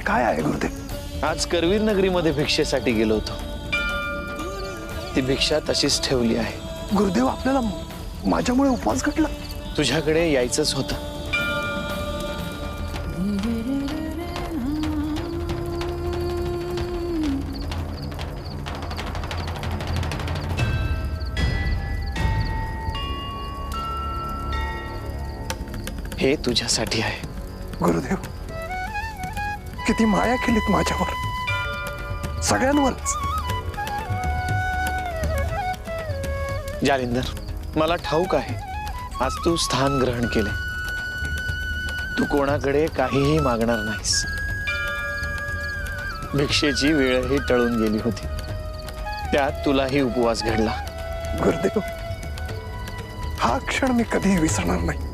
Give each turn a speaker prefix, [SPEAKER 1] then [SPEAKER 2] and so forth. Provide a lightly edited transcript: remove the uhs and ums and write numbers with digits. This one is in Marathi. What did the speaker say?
[SPEAKER 1] काय आहे गुरुदेव?
[SPEAKER 2] आज करवीर नगरीमध्ये भिक्षेसाठी गेलो होतो. ती भिक्षा तशीच ठेवली आहे.
[SPEAKER 1] गुरुदेव, आपल्याला माझ्यामुळे उपवास घडला?
[SPEAKER 2] तुझ्याकडे यायचंच होतं. हे तुझ्यासाठी आहे.
[SPEAKER 1] गुरुदेव, किती माया केलीत माझ्यावर, सगळ्यांवरच.
[SPEAKER 2] जालिंदर, मला ठाऊक आहे आज तू स्थान ग्रहण केले. तू कोणाकडे काहीही मागणार नाहीस. भिक्षेची वेळही टळून गेली होती, त्यात तुलाही उपवास घडला.
[SPEAKER 1] गुरुदेव, हा क्षण मी कधीही विसरणार नाही.